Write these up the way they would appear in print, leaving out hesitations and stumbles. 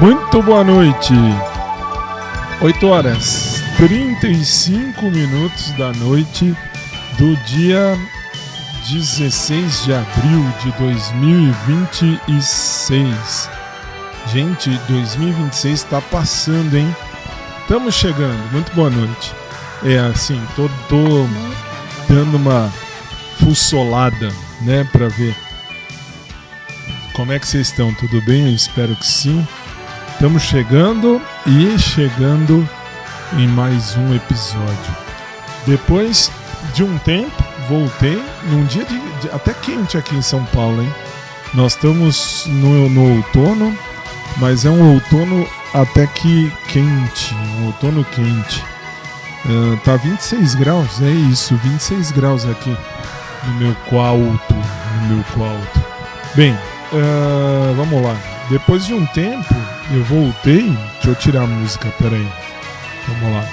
Muito boa noite. 8h35 da noite do dia 16 de abril de 2026. Gente, 2026 está passando, hein? Estamos chegando. Muito boa noite. É assim, tô dando uma fuçolada, né, para ver como é que vocês estão. Tudo bem? Eu espero que sim. Estamos chegando em mais um episódio. Depois de um tempo, voltei num dia até quente aqui em São Paulo, hein? Nós estamos no outono, mas é um outono até que quente, um outono quente. Tá 26 graus, é isso, 26 graus aqui no meu quarto. Bem, vamos lá. Depois de um tempo, eu voltei. Deixa eu tirar a música, peraí. Vamos lá.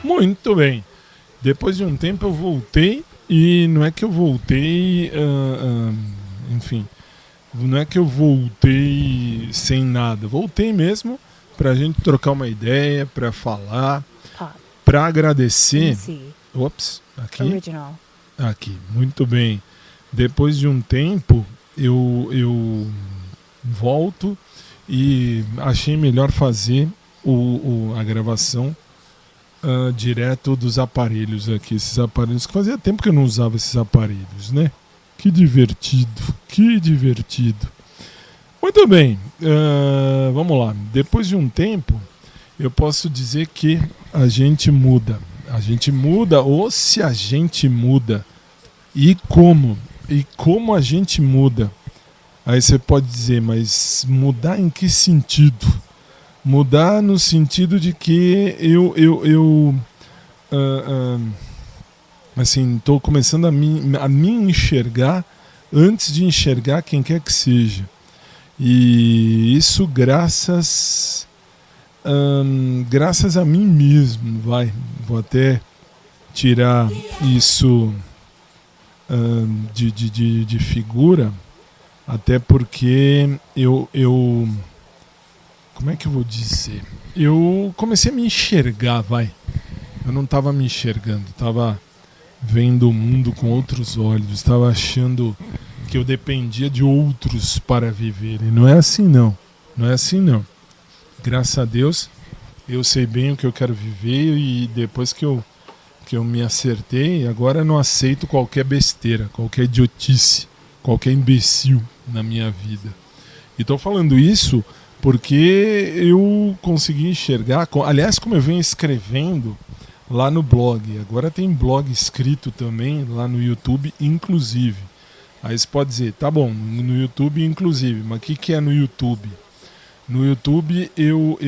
Muito bem. Depois de um tempo eu voltei. E não é que eu voltei. Enfim. Não é que eu voltei sem nada. Voltei mesmo pra gente trocar uma ideia, pra falar, pra agradecer. Ops, aqui. Original. Aqui, muito bem. Depois de um tempo, eu volto e achei melhor fazer a gravação direto dos aparelhos aqui. Esses aparelhos que fazia tempo que eu não usava esses aparelhos, né? Que divertido. Muito bem, vamos lá. Depois de um tempo, eu posso dizer que a gente muda. A gente muda, ou se a gente muda. E como a gente muda? Aí você pode dizer, mas mudar em que sentido? Mudar no sentido de que eu assim, estou começando a me enxergar antes de enxergar quem quer que seja. E isso graças a mim mesmo, vou até tirar isso de figura, até porque eu como é que eu vou dizer? Eu comecei a me enxergar, eu não estava me enxergando, estava vendo o mundo com outros olhos, estava achando que eu dependia de outros para viver, e não é assim não. Graças a Deus, eu sei bem o que eu quero viver, e depois que eu me acertei, agora eu não aceito qualquer besteira, qualquer idiotice, qualquer imbecil na minha vida. E estou falando isso porque eu consegui enxergar, aliás, como eu venho escrevendo lá no blog, agora tem blog escrito também lá no YouTube, inclusive. Aí você pode dizer, tá bom, no YouTube inclusive, mas o que é no YouTube? No YouTube eu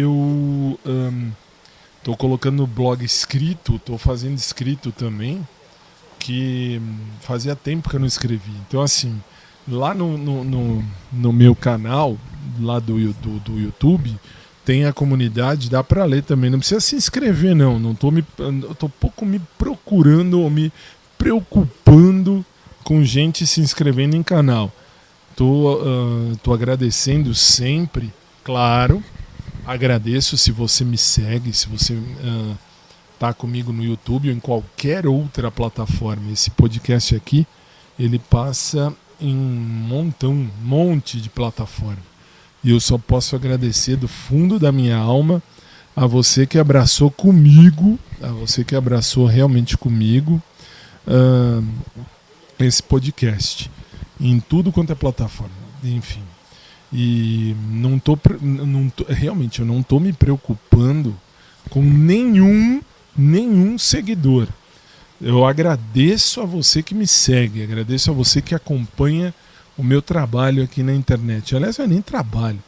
tô colocando blog escrito, tô fazendo escrito também, que fazia tempo que eu não escrevi. Então assim, lá no meu canal, lá do YouTube, tem a comunidade, dá pra ler também. Não precisa se inscrever não, eu tô pouco me procurando ou me preocupando com gente se inscrevendo em canal. Tô agradecendo sempre, claro. Agradeço se você me segue, se você tá comigo no YouTube ou em qualquer outra plataforma. Esse podcast aqui, ele passa em um monte de plataforma. E eu só posso agradecer do fundo da minha alma a você que abraçou comigo, a você que abraçou realmente comigo esse podcast, em tudo quanto é plataforma, enfim. E realmente eu não estou me preocupando com nenhum seguidor. Eu agradeço a você que me segue, agradeço a você que acompanha o meu trabalho aqui na internet. Aliás, não é nem trabalho,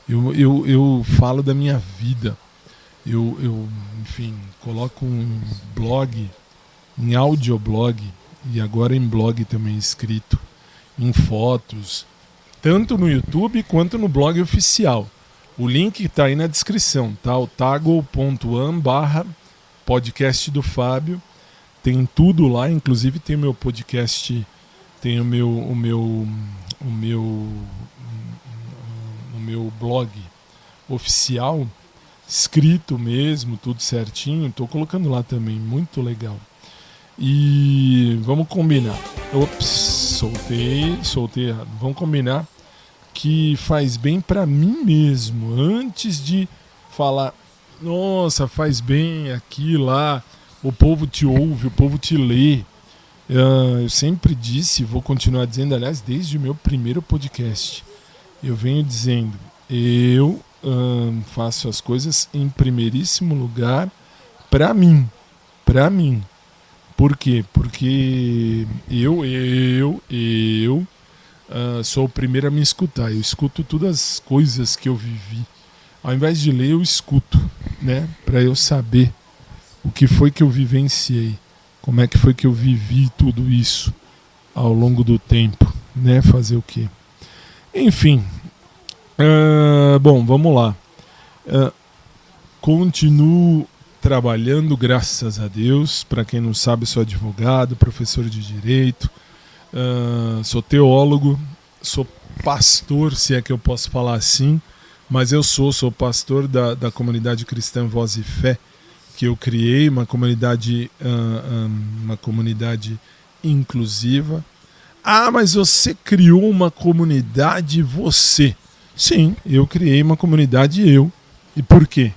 eu falo da minha vida. Enfim, coloco um blog, em audioblog, e agora em blog também escrito, em fotos, tanto no YouTube quanto no blog oficial. O link está aí na descrição, tá? O tago.am/podcast do Fábio. Tem tudo lá, inclusive tem o meu podcast, tem o meu meu blog oficial, escrito mesmo, tudo certinho. Estou colocando lá também, muito legal. E vamos combinar. Ops, soltei errado. Vamos combinar que faz bem para mim mesmo. Antes de falar, nossa, faz bem aqui, lá, o povo te ouve, o povo te lê. Eu sempre disse, vou continuar dizendo, aliás, desde o meu primeiro podcast, eu venho dizendo, eu faço as coisas em primeiríssimo lugar para mim. Por quê? Porque eu sou o primeiro a me escutar. Eu escuto todas as coisas que eu vivi. Ao invés de ler, eu escuto, né? Para eu saber o que foi que eu vivenciei. Como é que foi que eu vivi tudo isso ao longo do tempo, né? Fazer o quê? Enfim. Bom, vamos lá. Continuo trabalhando, graças a Deus. Para quem não sabe, sou advogado, professor de direito, sou teólogo, sou pastor, se é que eu posso falar assim, mas eu sou pastor da comunidade cristã Voz e Fé, que eu criei, uma comunidade inclusiva. Ah, mas você criou uma comunidade você? Sim, eu criei uma comunidade eu. E por quê?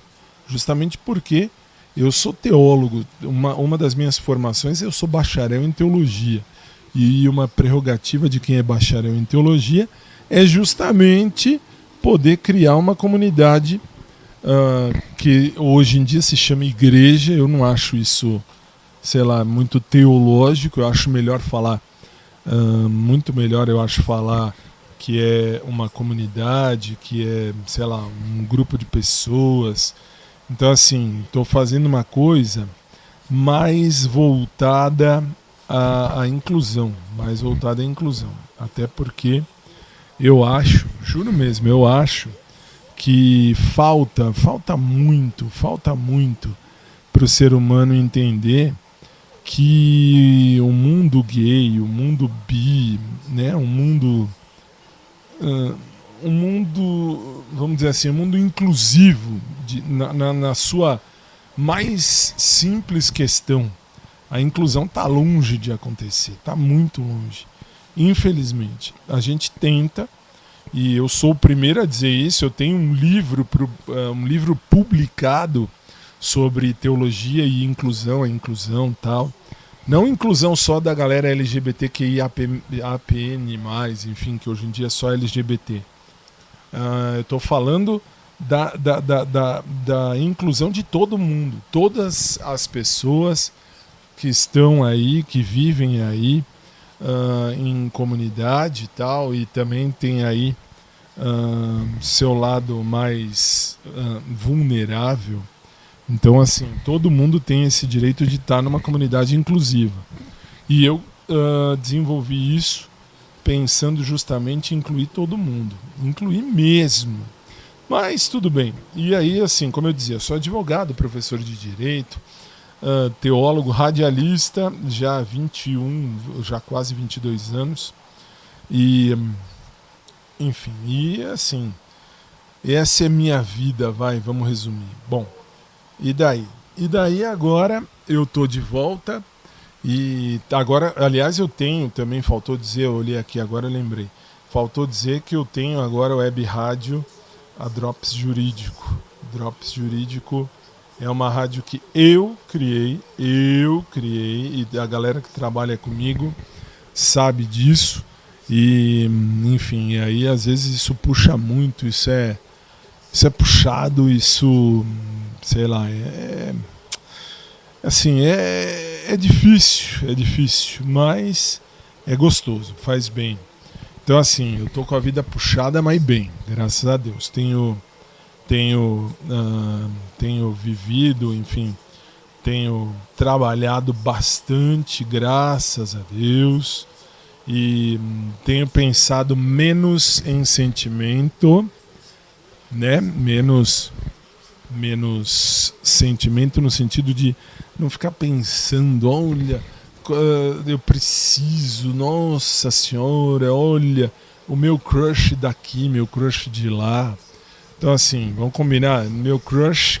Justamente porque eu sou teólogo, uma das minhas formações, eu sou bacharel em teologia. E uma prerrogativa de quem é bacharel em teologia é justamente poder criar uma comunidade que hoje em dia se chama igreja. Eu não acho isso, sei lá, muito teológico. Eu acho melhor falar, muito melhor eu acho falar que é uma comunidade, que é, sei lá, um grupo de pessoas. Então, assim, estou fazendo uma coisa mais voltada à inclusão, Até porque eu acho, juro mesmo, eu acho que falta muito para o ser humano entender que o mundo gay, o mundo bi, né, um mundo, vamos dizer assim, um mundo inclusivo, na sua mais simples questão. A inclusão está longe de acontecer, está muito longe. Infelizmente, a gente tenta, e eu sou o primeiro a dizer isso. Eu tenho um livro publicado sobre teologia e inclusão, a inclusão tal. Não inclusão só da galera LGBTQIAPN+, enfim, que hoje em dia é só LGBT. Eu estou falando da inclusão de todo mundo, todas as pessoas que estão aí, que vivem aí em comunidade e tal, e também tem aí seu lado mais vulnerável. Então, assim, todo mundo tem esse direito de estar numa comunidade inclusiva. E eu desenvolvi isso pensando justamente em incluir todo mundo, incluir mesmo. Mas tudo bem. E aí, assim, como eu dizia, eu sou advogado, professor de direito, teólogo, radialista, já há 21, já quase 22 anos. E, enfim, e assim, essa é minha vida, vamos resumir. Bom, e daí? E daí agora eu tô de volta. E agora, aliás, eu tenho também, faltou dizer, eu olhei aqui agora, eu lembrei. Faltou dizer que eu tenho agora a web rádio, a Drops Jurídico. Drops Jurídico é uma rádio que eu criei, e a galera que trabalha comigo sabe disso. E, enfim, aí às vezes isso puxa muito, isso é puxado, isso, sei lá, assim, é difícil, mas é gostoso, faz bem. Então, assim, eu tô com a vida puxada, mas bem, graças a Deus. Tenho vivido, enfim, tenho trabalhado bastante, graças a Deus, e tenho pensado menos em sentimento, né? Menos sentimento no sentido de não ficar pensando, olha, eu preciso, nossa senhora, olha, o meu crush daqui, meu crush de lá. Então assim, vamos combinar, meu crush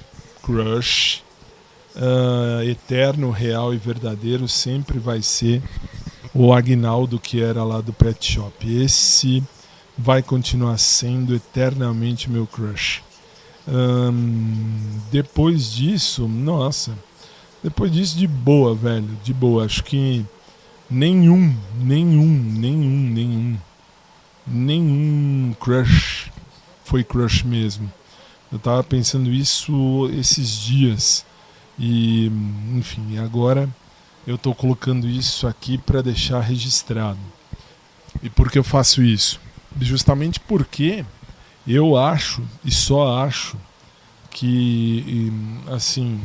eterno, real e verdadeiro sempre vai ser o Agnaldo, que era lá do Pet Shop. Esse vai continuar sendo eternamente meu crush. Depois disso, nossa, depois disso de boa, velho, de boa. Acho que nenhum crush foi crush mesmo. Eu tava pensando isso esses dias e, enfim, agora eu tô colocando isso aqui para deixar registrado. E por que eu faço isso? Justamente porque eu acho, e só acho, que, assim,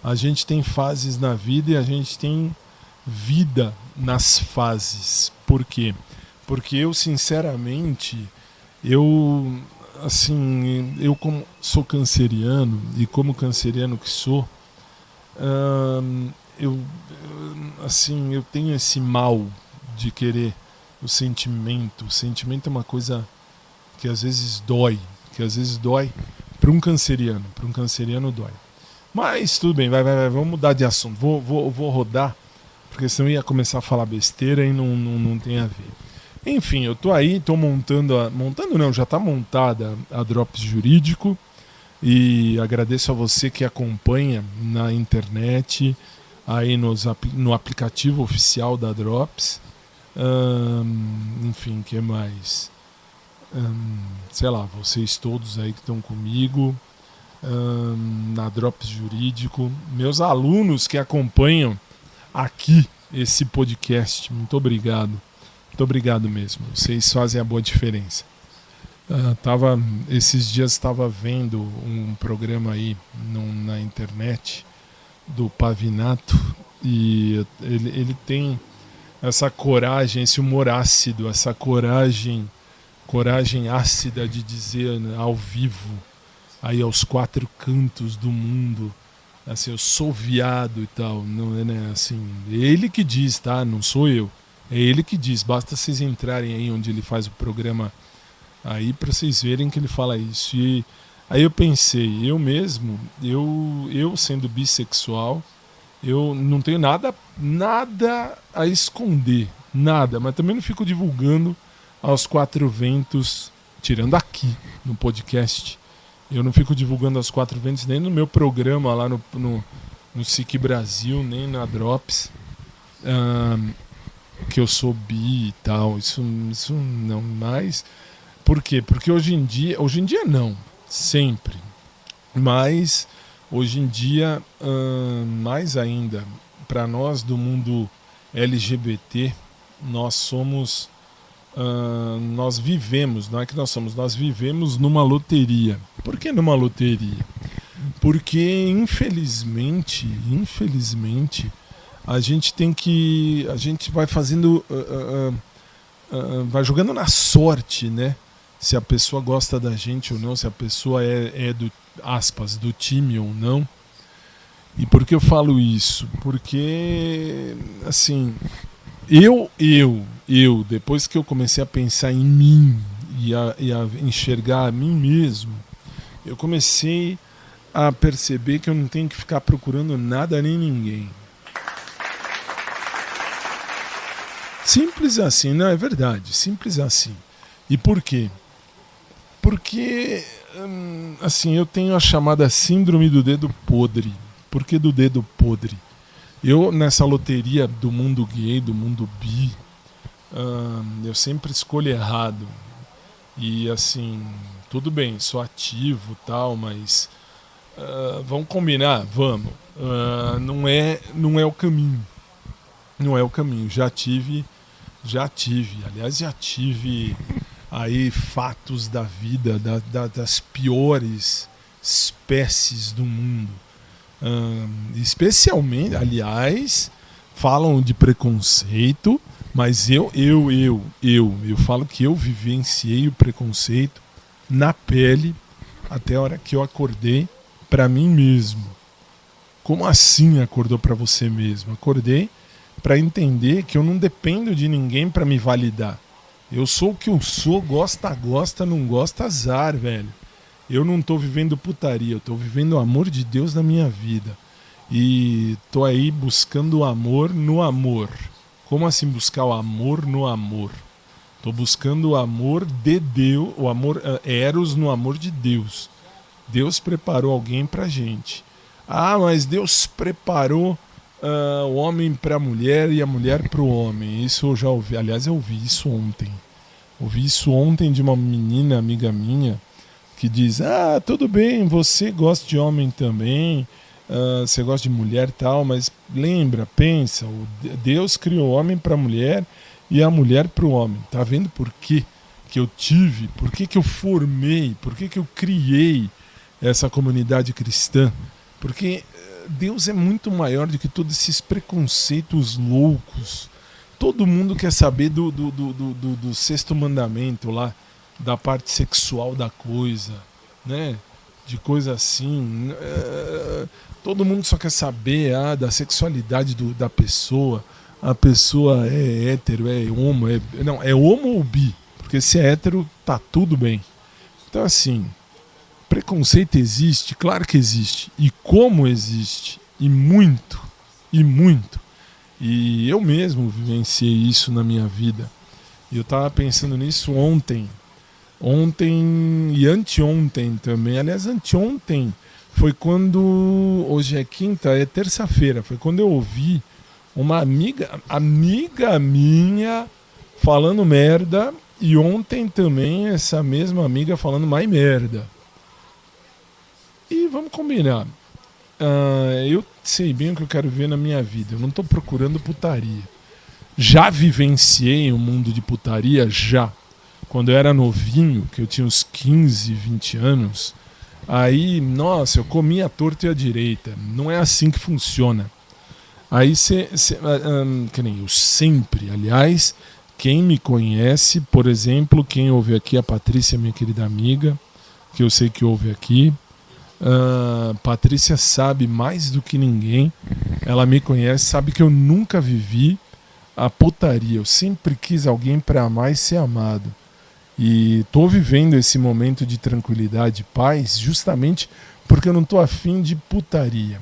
a gente tem fases na vida e a gente tem vida nas fases. Por quê? Porque eu, sinceramente, eu como sou canceriano, e como canceriano que sou, eu tenho esse mal de querer o sentimento. O sentimento é uma coisa que às vezes dói, para um canceriano dói. Mas tudo bem, vai, vamos mudar de assunto. Vou rodar, porque senão eu ia começar a falar besteira e não tem a ver. Enfim, eu tô aí, tô já tá montada a Drops Jurídico, e agradeço a você que acompanha na internet, aí no aplicativo oficial da Drops. Enfim, que mais? Sei lá, vocês todos aí que estão comigo, na Drops Jurídico, meus alunos que acompanham aqui esse podcast, muito obrigado mesmo, vocês fazem a boa diferença. Esses dias estava vendo um programa aí na internet do Pavinato, e ele tem essa coragem, esse humor ácido, essa coragem ácida de dizer, né, ao vivo, aí aos quatro cantos do mundo, assim, eu sou viado e tal. Não é, né, assim, ele que diz, tá? Não sou eu. É ele que diz. Basta vocês entrarem aí onde ele faz o programa aí para vocês verem que ele fala isso. E aí eu pensei, eu mesmo, eu sendo bissexual, eu não tenho nada a esconder, nada, mas também não fico divulgando aos quatro ventos, tirando aqui no podcast. Eu não fico divulgando aos quatro ventos nem no meu programa lá no SIC Brasil, nem na Drops, que eu sou bi e tal. Isso não mais. Por quê? Porque hoje em dia não, sempre, mas hoje em dia, mais ainda, para nós do mundo LGBT, nós vivemos, não é que nós vivemos numa loteria. Por que numa loteria? Porque infelizmente, a gente vai fazendo, vai jogando na sorte, né? Se a pessoa gosta da gente ou não, se a pessoa é do, aspas, do time ou não. E por que eu falo isso? Porque, assim, eu, depois que eu comecei a pensar em mim e a enxergar a mim mesmo, eu comecei a perceber que eu não tenho que ficar procurando nada nem ninguém. Simples assim, não é verdade? Simples assim. E por quê? Porque, assim, eu tenho a chamada síndrome do dedo podre. Por que do dedo podre? Eu, nessa loteria do mundo gay, do mundo bi, eu sempre escolho errado. E, assim, tudo bem, sou ativo e tal, mas vamos combinar? Vamos. Não é o caminho. Não é o caminho. Já tive aí fatos da vida, das piores espécies do mundo. Especialmente, aliás, falam de preconceito, mas eu falo que eu vivenciei o preconceito na pele até a hora que eu acordei para mim mesmo. Como assim acordou para você mesmo? Acordei para entender que eu não dependo de ninguém para me validar. Eu sou o que eu sou, gosta, gosta, não gosta, azar, velho. Eu não tô vivendo putaria, eu tô vivendo o amor de Deus na minha vida. E tô aí buscando o amor no amor. Como assim buscar o amor no amor? Tô buscando o amor de Deus, o amor eros no amor de Deus. Deus preparou alguém pra gente. Ah, mas Deus preparou o homem pra mulher e a mulher pro homem. Isso eu já ouvi. Aliás, eu ouvi isso ontem. Ouvi isso ontem de uma menina amiga minha que diz: ah, tudo bem, você gosta de homem também, você gosta de mulher e tal, mas lembra, pensa, Deus criou o homem para a mulher e a mulher para o homem. Tá vendo por quê que eu tive, por que eu formei, por que eu criei essa comunidade cristã? Porque Deus é muito maior do que todos esses preconceitos loucos. Todo mundo quer saber do sexto mandamento lá, da parte sexual da coisa, né? De coisa assim. Todo mundo só quer saber da sexualidade da pessoa. A pessoa é hétero, é homo, não, é homo ou bi. Porque se é hétero, tá tudo bem. Então, assim, preconceito existe? Claro que existe. E como existe? E muito. E muito. E eu mesmo vivenciei isso na minha vida. E eu tava pensando nisso ontem. Ontem e anteontem também. Aliás, anteontem foi quando... Hoje é quinta, é terça-feira. Foi quando eu ouvi uma amiga minha falando merda. E ontem também essa mesma amiga falando mais merda. E vamos combinar. Eu sei bem o que eu quero ver na minha vida. Eu não tô procurando putaria. Já vivenciei um mundo de putaria? Já. Quando eu era novinho, que eu tinha uns 15, 20 anos, aí, nossa, eu comia a torta e a direita. Não é assim que funciona. Aí que nem eu sempre, aliás, quem me conhece, por exemplo, quem ouve aqui, a Patrícia, minha querida amiga, que eu sei que ouve aqui, Patrícia sabe mais do que ninguém, ela me conhece, sabe que eu nunca vivi a putaria. Eu sempre quis alguém para amar e ser amado. E tô vivendo esse momento de tranquilidade e paz justamente porque eu não tô afim de putaria.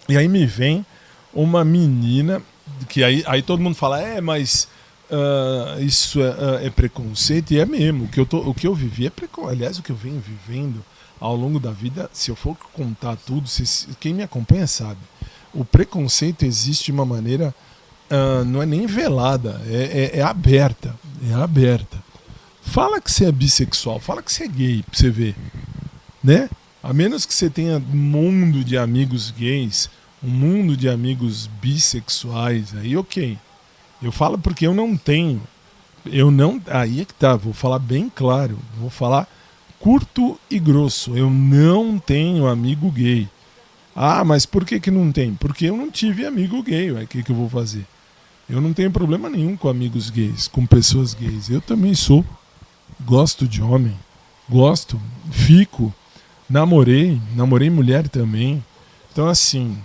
E aí me vem uma menina que aí todo mundo fala, mas isso é preconceito, e é mesmo. O que eu vivi é preconceito. Aliás, o que eu venho vivendo ao longo da vida, se eu for contar tudo, quem me acompanha sabe. O preconceito existe de uma maneira, não é nem velada, é aberta. É aberta. Fala que você é bissexual, fala que você é gay, pra você ver, né? A menos que você tenha um mundo de amigos gays, um mundo de amigos bissexuais, aí ok. Eu falo porque eu não tenho. Aí é que tá, vou falar bem claro, vou falar curto e grosso. Eu não tenho amigo gay. Ah, mas por que não tem? Porque eu não tive amigo gay, o que eu vou fazer? Eu não tenho problema nenhum com amigos gays, com pessoas gays. Eu também sou. Gosto de homem, gosto, fico, namorei mulher também. Então, assim,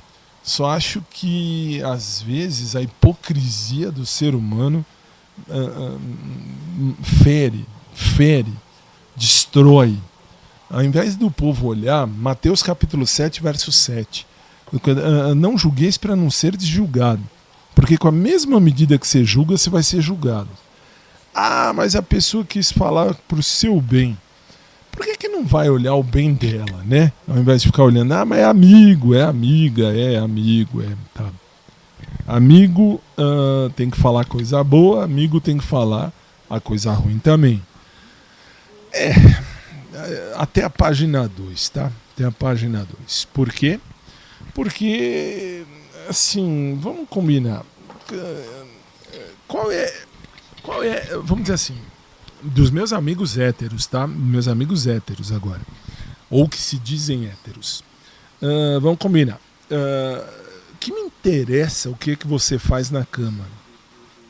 só acho que às vezes a hipocrisia do ser humano fere, destrói. Ao invés do povo olhar, Mateus capítulo 7, verso 7, não julgueis para não ser julgado, porque com a mesma medida que você julga, você vai ser julgado. Ah, mas a pessoa quis falar pro seu bem. Por que não vai olhar o bem dela, né? Ao invés de ficar olhando, mas é amigo, é amiga, tá. Amigo tem que falar coisa boa, amigo tem que falar a coisa ruim também. Até a página 2, tá? Até a página 2. Por quê? Porque, assim, vamos combinar. Qual é, vamos dizer assim, dos meus amigos héteros, tá? Meus amigos héteros agora, ou que se dizem héteros, vamos combinar. Que me interessa o que você faz na cama?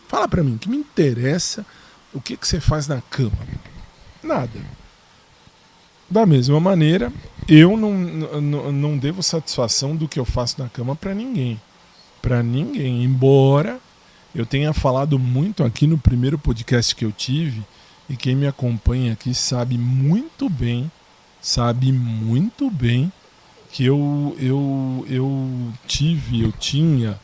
Fala pra mim, que me interessa o que você faz na cama? Nada. Da mesma maneira, eu não devo satisfação do que eu faço na cama pra ninguém. Pra ninguém, embora eu tenha falado muito aqui no primeiro podcast que eu tive, e quem me acompanha aqui sabe muito bem que eu tinha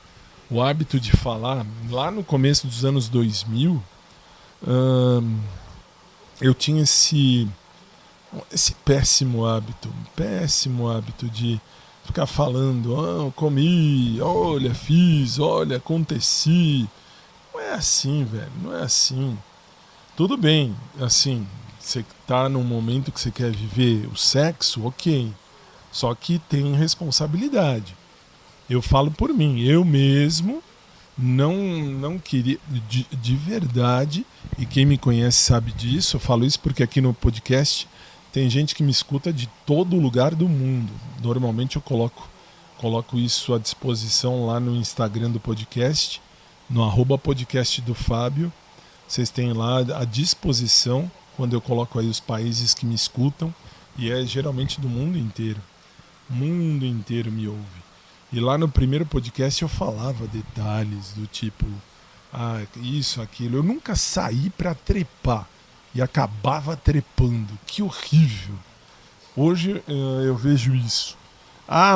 o hábito de falar, lá no começo dos anos 2000, eu tinha esse péssimo hábito de ficar falando, comi, olha, fiz, olha, aconteci. Não é assim, velho, não é assim. Tudo bem, assim, você tá num momento que você quer viver o sexo, ok. Só que tem responsabilidade. Eu falo por mim, eu mesmo não queria, de verdade, e quem me conhece sabe disso, eu falo isso porque aqui no podcast tem gente que me escuta de todo lugar do mundo. Normalmente eu coloco isso à disposição lá no Instagram do podcast, no @podcast do Fábio. Vocês têm lá à disposição quando eu coloco aí os países que me escutam, e é geralmente do mundo inteiro. O mundo inteiro me ouve. E lá no primeiro podcast eu falava detalhes do tipo, isso, aquilo. Eu nunca saí pra trepar e acabava trepando. Que horrível. Hoje eu vejo isso.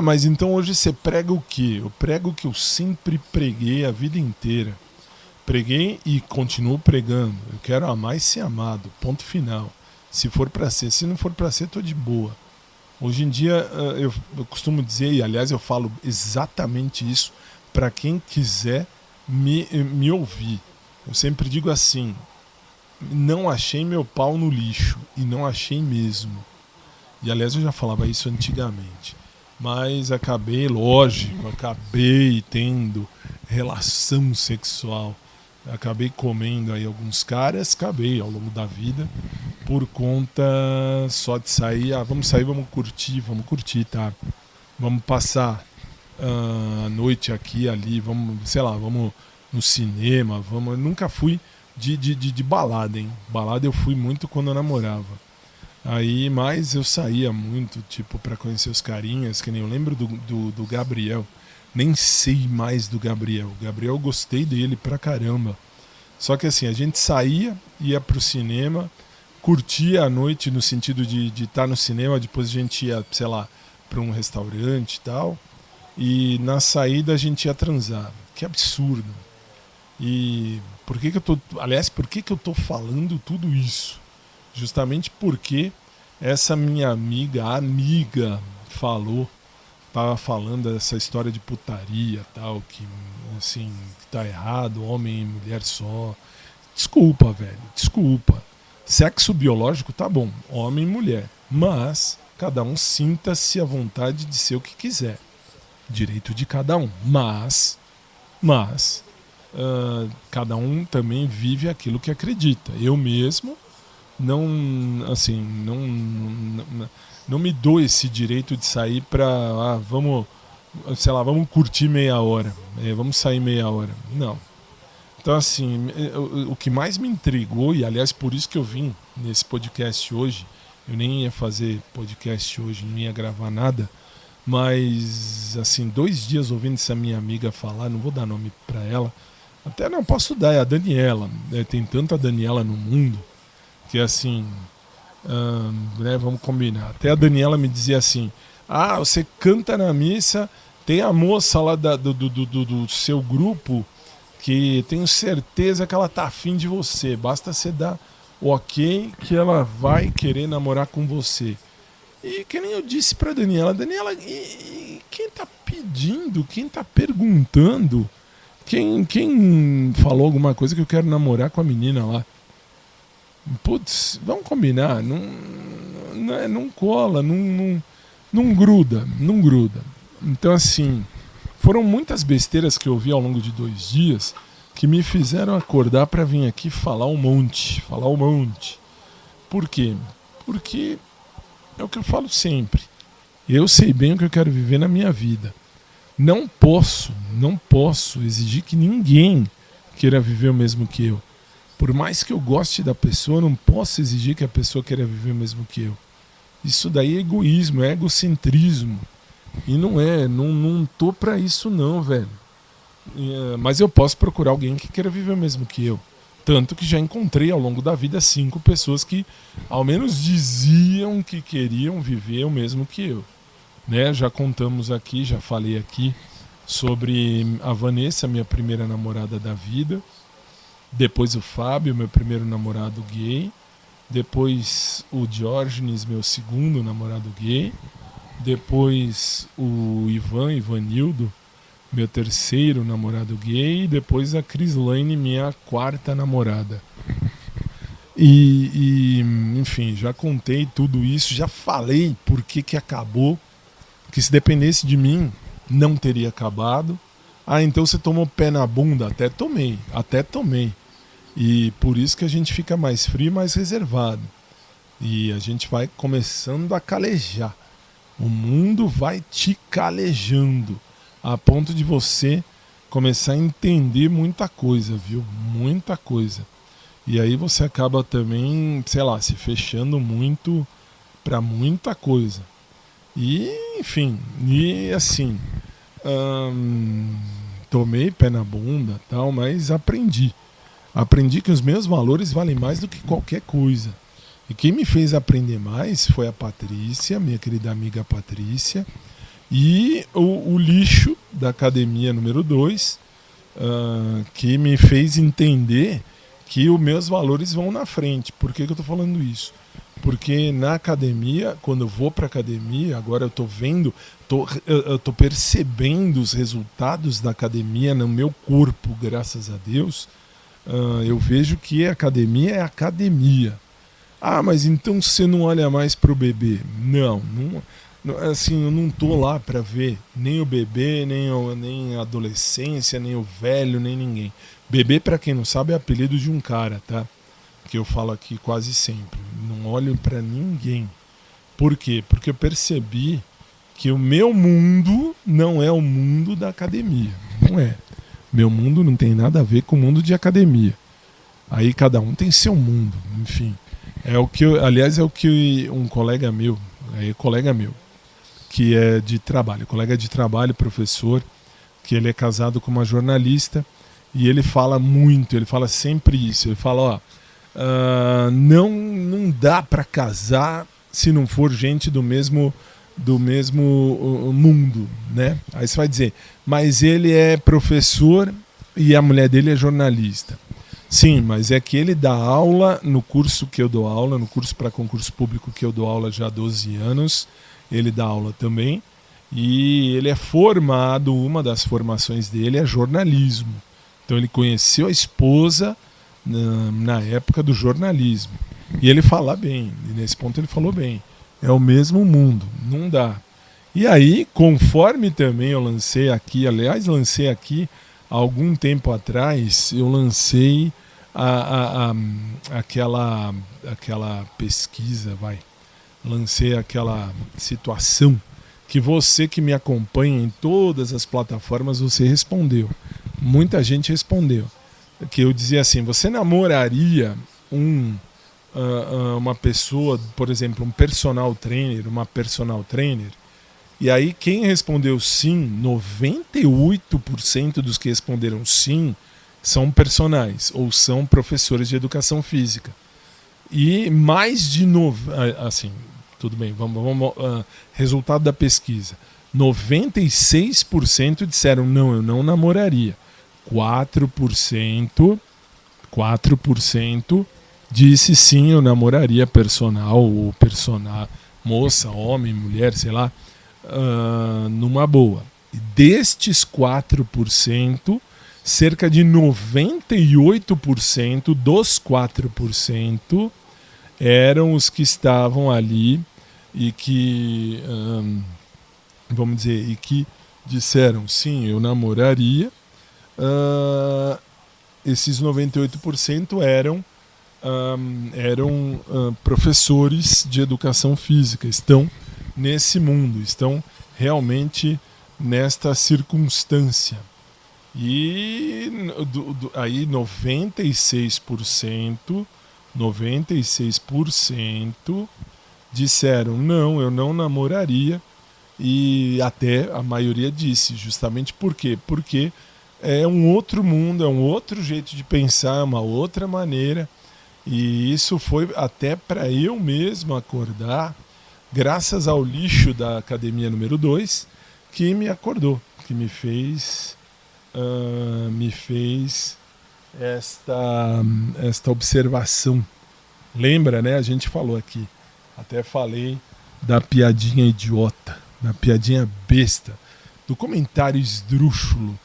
Mas então hoje você prega o quê? Eu prego o que eu sempre preguei a vida inteira. Preguei e continuo pregando. Eu quero amar e ser amado. Ponto final. Se for pra ser. Se não for pra ser, tô de boa. Hoje em dia eu costumo dizer, e aliás eu falo exatamente isso para quem quiser me ouvir. Eu sempre digo assim, não achei meu pau no lixo, e não achei mesmo. E aliás eu já falava isso antigamente. Mas acabei tendo relação sexual. Acabei comendo aí alguns caras, acabei ao longo da vida, por conta só de sair. Vamos sair, vamos curtir, tá? Vamos passar a noite aqui, ali, vamos no cinema, Eu nunca fui de balada, hein? Balada eu fui muito quando eu namorava. Aí, mas eu saía muito, tipo, pra conhecer os carinhas, que nem eu lembro do Gabriel. Nem sei mais do Gabriel. O Gabriel, eu gostei dele pra caramba. Só que assim, a gente saía, ia pro cinema, curtia a noite no sentido de estar no cinema, depois a gente ia, sei lá, pra um restaurante e tal. E na saída a gente ia transar. Que absurdo. E por que eu tô falando tudo isso? Justamente porque essa minha amiga tava falando essa história de putaria, tal, que assim, que tá errado, homem e mulher só. Desculpa, velho, desculpa. Sexo biológico tá bom, homem e mulher, mas cada um sinta-se à vontade de ser o que quiser. Direito de cada um, mas cada um também vive aquilo que acredita. Eu mesmo não me dou esse direito de sair pra vamos curtir meia hora, vamos sair meia hora. Não. Então assim, o que mais me intrigou, e aliás por isso que eu vim nesse podcast hoje, eu nem ia fazer podcast hoje, não ia gravar nada, mas assim, 2 dias ouvindo essa minha amiga falar, não vou dar nome pra ela, até não posso dar, é a Daniela, tem tanta Daniela no mundo, que assim, vamos combinar. Até a Daniela me dizia assim, você canta na missa, tem a moça lá do seu grupo que tenho certeza que ela tá afim de você, basta você dar o ok que ela vai querer namorar com você. E que nem eu disse pra Daniela, e quem tá pedindo, quem tá perguntando, quem falou alguma coisa que eu quero namorar com a menina lá? Putz, vamos combinar, não cola, não gruda. Então assim, foram muitas besteiras que eu vi ao longo de 2 dias que me fizeram acordar para vir aqui falar um monte. Por quê? Porque é o que eu falo sempre. Eu sei bem o que eu quero viver na minha vida. Não posso exigir que ninguém queira viver o mesmo que eu. Por mais que eu goste da pessoa, não posso exigir que a pessoa queira viver o mesmo que eu. Isso daí é egoísmo, é egocentrismo. E não tô pra isso não, velho. Mas eu posso procurar alguém que queira viver o mesmo que eu. Tanto que já encontrei ao longo da vida 5 pessoas que ao menos diziam que queriam viver o mesmo que eu. Né? Já contamos aqui, já falei aqui sobre a Vanessa, minha primeira namorada da vida. Depois o Fábio, meu primeiro namorado gay. Depois o Diógenes, meu segundo namorado gay. Depois o Ivanildo, meu terceiro namorado gay. E depois a Crislane, minha quarta namorada. Enfim, já contei tudo isso, já falei por que acabou. Que se dependesse de mim, não teria acabado. Ah, então você tomou pé na bunda? Até tomei. E por isso que a gente fica mais frio e mais reservado. E a gente vai começando a calejar. O mundo vai te calejando. A ponto de você começar a entender muita coisa, viu? Muita coisa. E aí você acaba também, sei lá, se fechando muito para muita coisa. E, enfim, e assim, tomei pé na bunda, tal, mas aprendi. Aprendi que os meus valores valem mais do que qualquer coisa. E quem me fez aprender mais foi a Patrícia, minha querida amiga Patrícia, e o lixo da academia número 2, que me fez entender que os meus valores vão na frente. Por que eu estou falando isso? Porque na academia, quando eu vou para a academia, agora eu estou vendo, eu tô percebendo os resultados da academia no meu corpo, graças a Deus. Eu vejo que a academia é academia. Ah, mas então você não olha mais para o bebê? Não, assim, eu não tô lá para ver nem o bebê, nem a adolescência, nem o velho, nem ninguém. Bebê, para quem não sabe, é apelido de um cara, tá? Que eu falo aqui quase sempre. Não olho para ninguém. Por quê? Porque eu percebi que o meu mundo não é o mundo da academia. Não é. Meu mundo não tem nada a ver com o mundo de academia. Aí cada um tem seu mundo, enfim. Aliás, é o que um colega meu, que é de trabalho, colega de trabalho, professor, que ele é casado com uma jornalista, e ele fala muito, ele fala sempre isso. Ele fala, não dá para casar se não for gente do mesmo mundo, né? Aí você vai dizer, mas ele é professor e a mulher dele é jornalista. Sim, mas é que ele dá aula no curso que eu dou aula, no curso para concurso público que eu dou aula já há 12 anos, ele dá aula também, e ele é formado, uma das formações dele é jornalismo. Então ele conheceu a esposa na época do jornalismo. E ele fala bem, e nesse ponto ele falou bem. É o mesmo mundo, não dá. E aí, conforme também eu lancei aqui há algum tempo atrás, eu lancei aquela pesquisa, lancei aquela situação que você que me acompanha em todas as plataformas, você respondeu. Muita gente respondeu. Que eu dizia assim, você namoraria uma pessoa, por exemplo, um personal trainer, uma personal trainer? E aí quem respondeu sim, 98% dos que responderam sim, são personagens ou são professores de educação física. E mais de assim, tudo bem, vamos resultado da pesquisa. 96% disseram não, eu não namoraria. 4% disse sim, eu namoraria personal ou personal, moça, homem, mulher, sei lá, numa boa. E destes 4%, cerca de 98% dos 4% eram os que estavam ali e que, vamos dizer, e que disseram sim, eu namoraria. Esses 98% eram professores de educação física, estão nesse mundo, estão realmente nesta circunstância. E aí 96% disseram não, eu não namoraria, e até a maioria disse, justamente por quê? Porque é um outro mundo, é um outro jeito de pensar, é uma outra maneira. E isso foi até para eu mesmo acordar, graças ao lixo da academia número 2, que me acordou, que me fez esta observação. Lembra, né? A gente falou aqui, até falei da piadinha idiota, da piadinha besta, do comentário esdrúxulo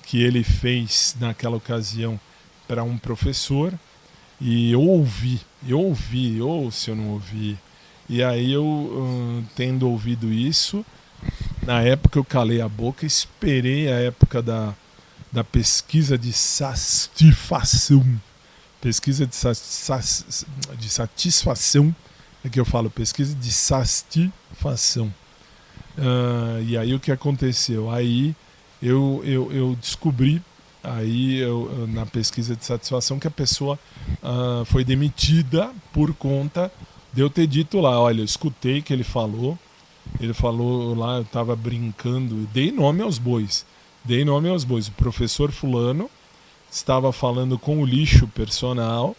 que ele fez naquela ocasião para um professor. E eu ouvi, ou se eu não ouvi. E aí eu, tendo ouvido isso, na época eu calei a boca, esperei a época da pesquisa de satisfação. Pesquisa de satisfação, é que eu falo, pesquisa de satisfação. E aí o que aconteceu? Aí eu descobri, na pesquisa de satisfação, que a pessoa foi demitida por conta de eu ter dito lá, olha, eu escutei que ele falou lá, eu estava brincando, dei nome aos bois, o professor fulano estava falando com o lixo personal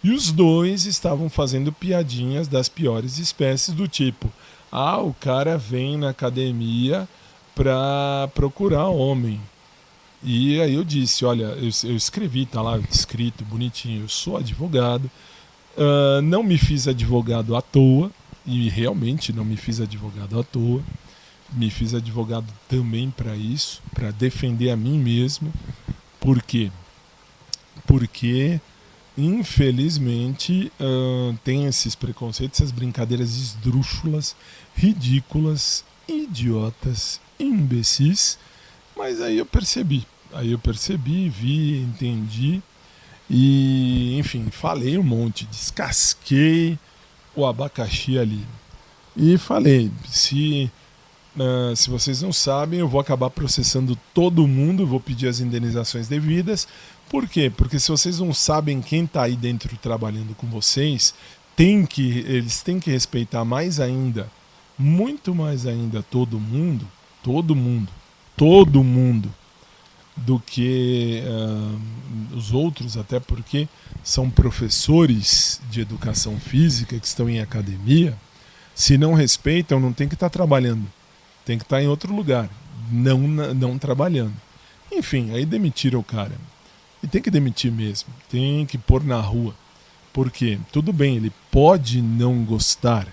e os dois estavam fazendo piadinhas das piores espécies, do tipo, o cara vem na academia para procurar homem. E aí eu disse, olha, eu escrevi, tá lá escrito, bonitinho, eu sou advogado, não me fiz advogado à toa, e realmente não me fiz advogado à toa, me fiz advogado também para isso, para defender a mim mesmo. Por quê? Porque, infelizmente, tem esses preconceitos, essas brincadeiras esdrúxulas, ridículas, idiotas, imbecis. Mas aí eu percebi, vi, entendi e, enfim, falei um monte, descasquei o abacaxi ali. E falei, se vocês não sabem, eu vou acabar processando todo mundo, vou pedir as indenizações devidas. Por quê? Porque se vocês não sabem quem está aí dentro trabalhando com vocês, eles têm que respeitar mais ainda, muito mais ainda, todo mundo, do que os outros, até porque são professores de educação física que estão em academia. Se não respeitam, não tem que estar trabalhando, tem que estar em outro lugar, não trabalhando. Enfim, aí demitiram o cara. E tem que demitir mesmo, tem que pôr na rua. Porque, tudo bem, ele pode não gostar,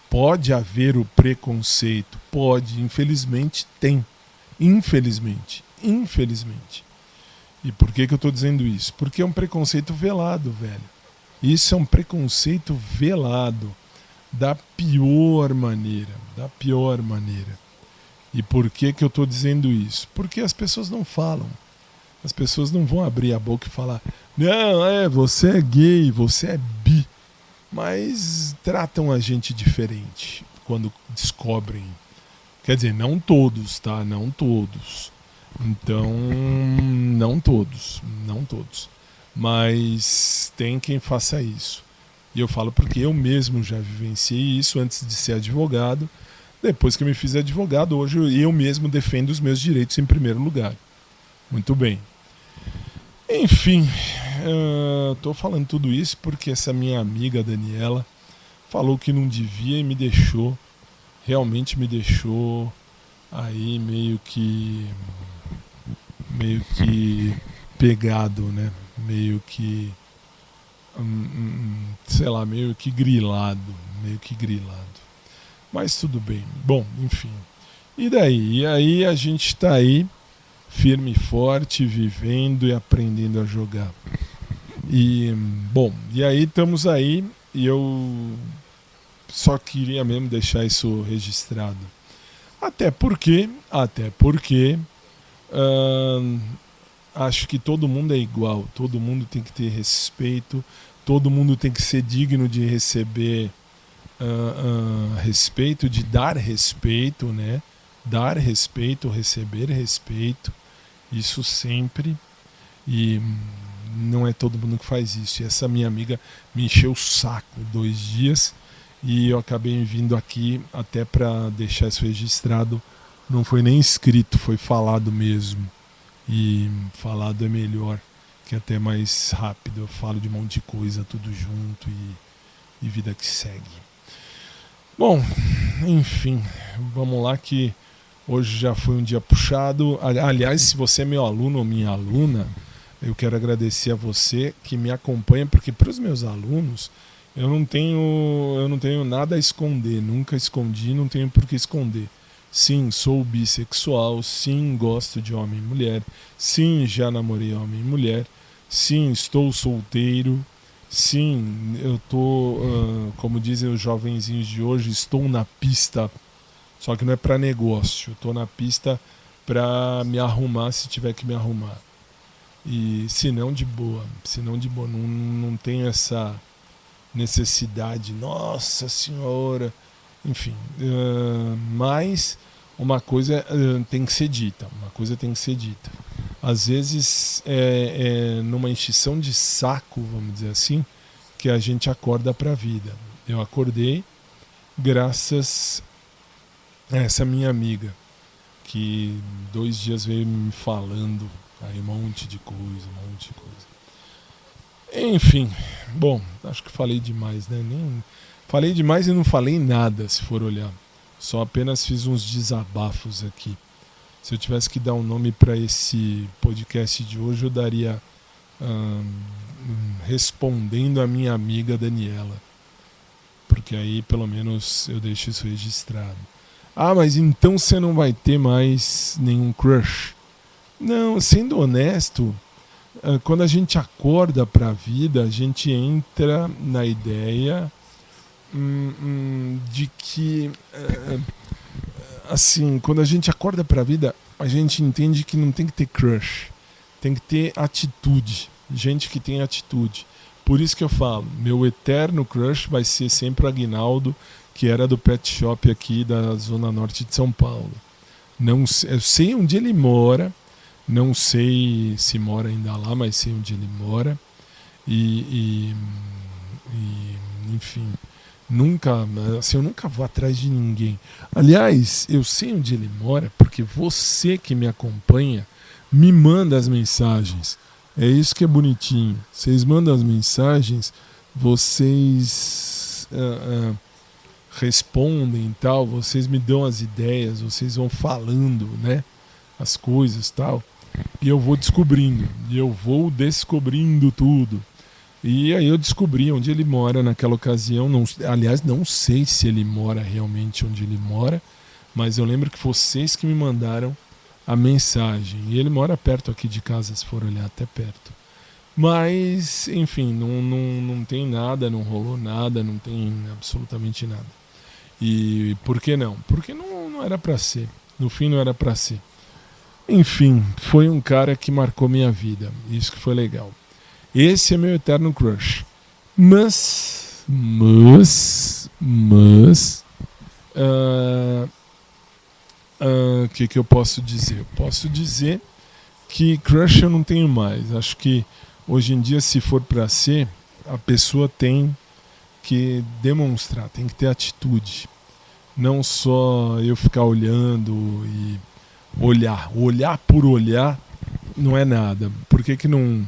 pode haver o preconceito, pode, infelizmente tem. Infelizmente. E por que eu estou dizendo isso? Porque é um preconceito velado, velho. Isso é um preconceito velado, da pior maneira. E por que eu estou dizendo isso? Porque as pessoas não falam. As pessoas não vão abrir a boca e falar, não, você é gay, você é bi. Mas tratam a gente diferente quando descobrem. Quer dizer, não todos, tá? Não todos. Então, não todos. Mas tem quem faça isso. E eu falo porque eu mesmo já vivenciei isso antes de ser advogado. Depois que eu me fiz advogado, hoje eu mesmo defendo os meus direitos em primeiro lugar. Muito bem. Enfim, estou falando tudo isso porque essa minha amiga Daniela falou que não devia e realmente me deixou aí meio que pegado, né? Meio que meio que grilado. Mas tudo bem. Bom, enfim. E daí? E aí a gente está aí firme e forte, vivendo e aprendendo a jogar. E e aí estamos aí, e eu só queria mesmo deixar isso registrado. Até porque acho que todo mundo é igual, todo mundo tem que ter respeito, todo mundo tem que ser digno de receber respeito, de dar respeito, né? Dar respeito, receber respeito, isso sempre. E não é todo mundo que faz isso. E essa minha amiga me encheu o saco 2 dias e eu acabei vindo aqui até para deixar isso registrado. Não foi nem escrito, foi falado mesmo. e falado é melhor, que é até mais rápido. Eu falo de um monte de coisa, tudo junto e vida que segue. Bom, enfim, vamos lá que hoje já foi um dia puxado. Aliás, se você é meu aluno ou minha aluna, eu quero agradecer a você que me acompanha, porque para os meus alunos eu não tenho nada a esconder, nunca escondi, não tenho por que esconder. Sim, sou bissexual, sim, gosto de homem e mulher, sim, já namorei homem e mulher, sim, estou solteiro, sim, eu tô, como dizem os jovenzinhos de hoje, estou na pista, só que não é para negócio, eu estou na pista para me arrumar se tiver que me arrumar. E se não de boa, não tenho essa necessidade, nossa senhora, enfim, mas uma coisa tem que ser dita, às vezes numa encheção de saco, vamos dizer assim, que a gente acorda para a vida. Eu acordei graças a essa minha amiga, que 2 dias veio me falando aí um monte de coisa. Enfim, bom, acho que falei demais, né? Falei demais e não falei nada, se for olhar. Só apenas fiz uns desabafos aqui. Se eu tivesse que dar um nome para esse podcast de hoje, eu daria respondendo a minha amiga Daniela. Porque aí pelo menos eu deixo isso registrado. Ah, mas então você não vai ter mais nenhum crush? Não, sendo honesto, quando a gente acorda para a vida, a gente entra na ideia de que, assim, quando a gente acorda para a vida, a gente entende que não tem que ter crush, tem que ter atitude, gente que tem atitude. Por isso que eu falo, meu eterno crush vai ser sempre o Aguinaldo, que era do pet shop aqui da Zona Norte de São Paulo. Não, eu sei onde ele mora, não sei se mora ainda lá, mas sei onde ele mora. Enfim, eu nunca vou atrás de ninguém. Aliás, eu sei onde ele mora porque você que me acompanha me manda as mensagens. É isso que é bonitinho. Vocês mandam as mensagens, vocês respondem e tal, vocês me dão as ideias, vocês vão falando, né, as coisas e tal. E eu vou descobrindo tudo. E aí eu descobri onde ele mora naquela ocasião. Aliás, não sei se ele mora realmente onde ele mora, mas eu lembro que vocês que me mandaram a mensagem. E ele mora perto aqui de casa, se for olhar, até perto. Mas, enfim, não tem nada, não rolou nada, não tem absolutamente nada. E por que não? Porque não era pra ser. No fim não era pra ser. Enfim, foi um cara que marcou minha vida. Isso que foi legal. Esse é meu eterno crush. Mas que eu posso dizer? Eu posso dizer que crush eu não tenho mais. Acho que hoje em dia, se for pra ser, a pessoa tem que demonstrar, tem que ter atitude. Não só eu ficar olhando e olhar por olhar não é nada. Por que não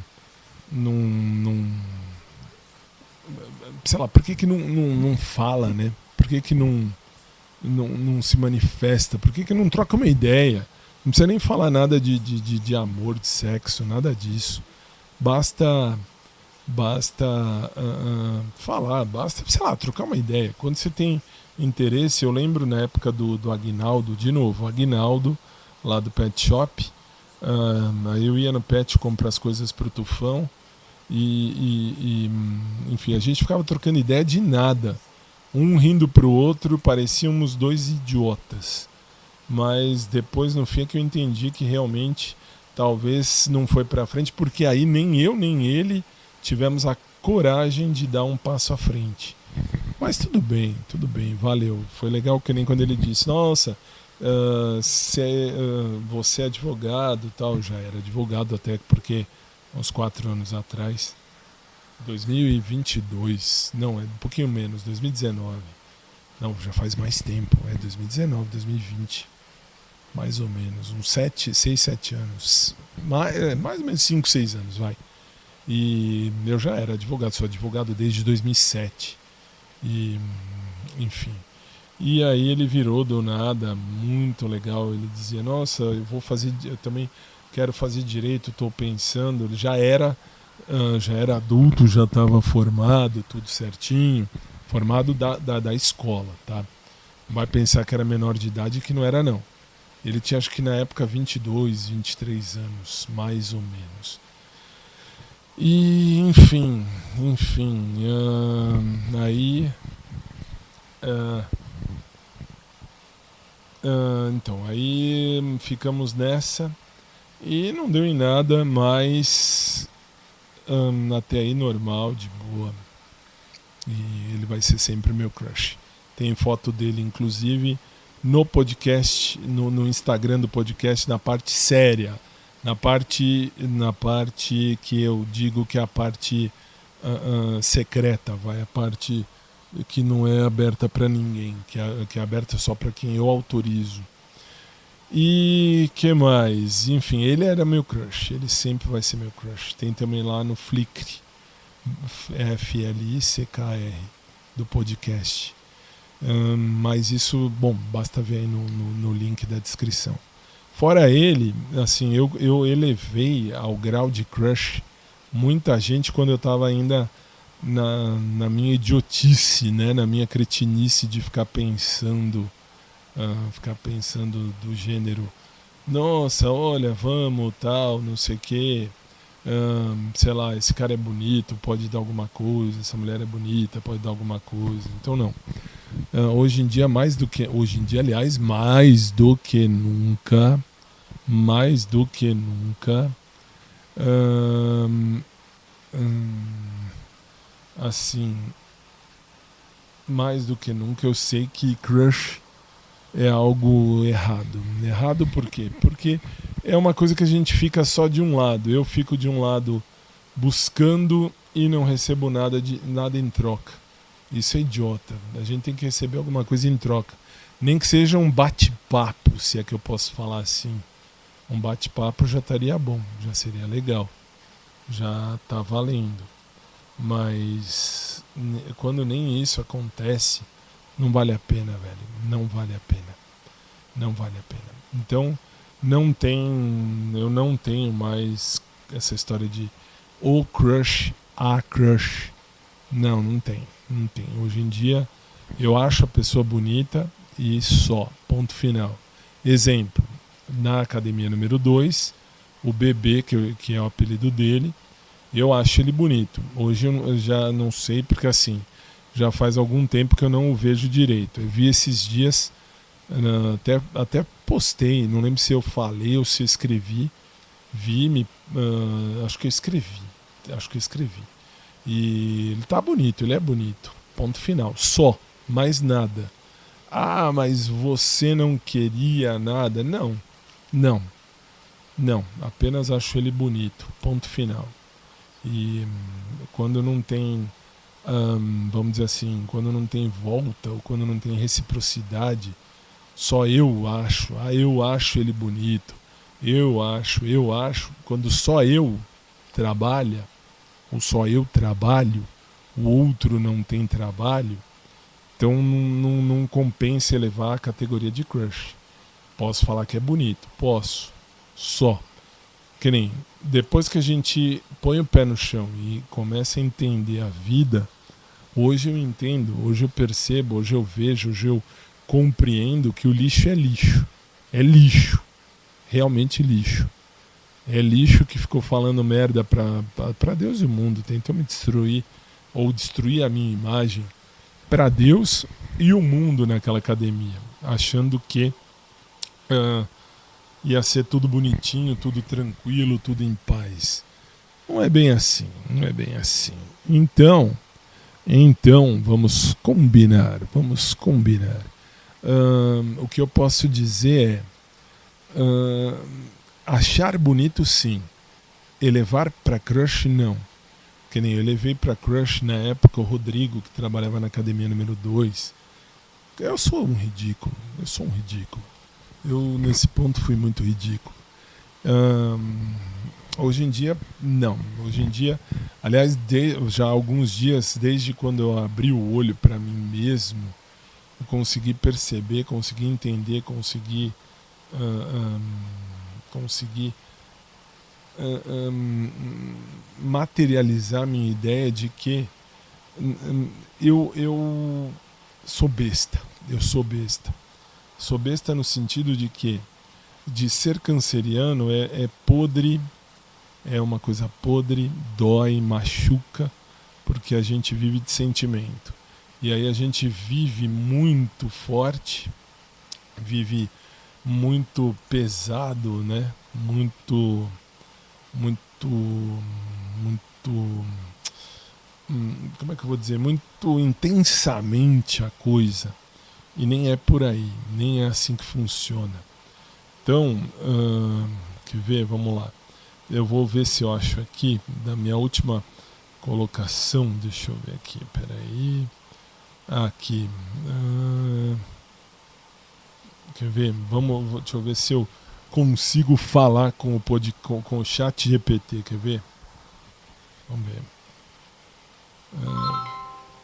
sei lá, por que não fala, né? Por que não se manifesta? Por que não troca uma ideia? Não precisa nem falar nada de amor, de sexo, nada disso. Basta falar, basta, sei lá, trocar uma ideia. Quando você tem interesse, eu lembro na época do Aguinaldo, de novo, o Aguinaldo, lá do Pet Shop. Aí eu ia no Pet comprar as coisas pro Tufão enfim, a gente ficava trocando ideia de nada, um rindo pro outro, parecíamos dois idiotas. Mas depois, no fim, é que eu entendi que realmente talvez não foi pra frente, porque aí nem eu nem ele tivemos a coragem de dar um passo à frente. Mas tudo bem, valeu. Foi legal que nem quando ele disse, nossa, você é advogado e tal. Já era advogado até porque uns 4 anos atrás, 2022, não, é um pouquinho menos, 2019. Não, já faz mais tempo, é 2019, 2020. mais ou menos, uns 6, 7 anos, mais ou menos 5, 6 anos, vai. E eu já era advogado, sou advogado desde 2007. E, enfim. E aí ele virou do nada, muito legal. Ele dizia: nossa, eu também quero fazer direito, estou pensando. Ele já era adulto, já estava formado, tudo certinho. Formado da escola, tá? Vai pensar que era menor de idade, que não era, não. Ele tinha, acho que na época, 22, 23 anos, mais ou menos. E, enfim, aí, então, aí ficamos nessa e não deu em nada, mas até aí normal, de boa. E ele vai ser sempre meu crush. Tem foto dele, inclusive, no podcast, no Instagram do podcast, na parte séria. Na parte que eu digo que é a parte secreta, vai, a parte que não é aberta para ninguém, que é aberta só para quem eu autorizo. E que mais? Enfim, ele era meu crush, ele sempre vai ser meu crush. Tem também lá no Flickr, FLICKR, do podcast. Mas isso, bom, basta ver aí no link da descrição. Fora ele, assim, eu elevei ao grau de crush muita gente quando eu estava ainda na minha idiotice, né, na minha cretinice de ficar pensando do gênero: nossa, olha, vamos, tal, não sei o quê, sei lá, esse cara é bonito, pode dar alguma coisa, essa mulher é bonita, pode dar alguma coisa. Então não. Hoje em dia, aliás, mais do que nunca, assim, mais do que nunca eu sei que crush é algo errado. Errado por quê? Porque é uma coisa que a gente fica só de um lado. Eu fico de um lado buscando e não recebo nada em troca. Isso é idiota. A gente tem que receber alguma coisa em troca. Nem que seja um bate-papo, se é que eu posso falar assim. Um bate-papo já estaria bom, já seria legal. Já tá valendo. Mas quando nem isso acontece, não vale a pena, velho. Não vale a pena. Não vale a pena. Então, eu não tenho mais essa história de o crush, a crush. Não tem. Não tem. Hoje em dia, eu acho a pessoa bonita e só. Ponto final. Exemplo, na academia número 2, o bebê, que é o apelido dele, eu acho ele bonito. Hoje eu já não sei, porque assim, já faz algum tempo que eu não o vejo direito. Eu vi esses dias, até postei, não lembro se eu falei ou se eu escrevi. Acho que eu escrevi. E ele tá bonito, ele é bonito. Ponto final. Só, mais nada. Ah, mas você não queria nada? Não. Apenas acho ele bonito. Ponto final. E quando não tem, vamos dizer assim, quando não tem volta ou quando não tem reciprocidade, só eu acho ele bonito. Eu acho. Quando só eu trabalha, ou só eu trabalho, o outro não tem trabalho, então não compensa elevar a categoria de crush. Posso falar que é bonito? Posso. Só. Que nem, depois que a gente põe o pé no chão e começa a entender a vida, hoje eu entendo, hoje eu percebo, hoje eu vejo, hoje eu compreendo que o lixo é lixo. É lixo. Realmente lixo. É lixo que ficou falando merda pra Deus e o mundo, tentou me destruir ou destruir a minha imagem pra Deus e o mundo naquela academia, achando que ia ser tudo bonitinho, tudo tranquilo, tudo em paz. Não é bem assim. Então, vamos combinar. O que eu posso dizer é, achar bonito sim, elevar pra crush não. Que nem eu levei pra crush na época o Rodrigo, que trabalhava na academia número 2. Eu sou um ridículo. Eu, nesse ponto, fui muito ridículo. Hoje em dia, não. Hoje em dia, aliás, já há alguns dias, desde quando eu abri o olho para mim mesmo, eu consegui perceber, consegui entender, consegui materializar minha ideia de que eu sou besta. Eu sou besta. Sou besta no sentido de que de ser canceriano é podre, é uma coisa podre, dói, machuca, porque a gente vive de sentimento. E aí a gente vive muito forte, vive muito pesado, né? Muito, como é que eu vou dizer? Muito intensamente a coisa. E nem é por aí, nem é assim que funciona. Então, quer ver? Vamos lá. Eu vou ver se eu acho aqui, da minha última colocação, deixa eu ver aqui, peraí. Aqui. Quer ver? Deixa eu ver se eu consigo falar com o chat GPT, quer ver? Vamos ver.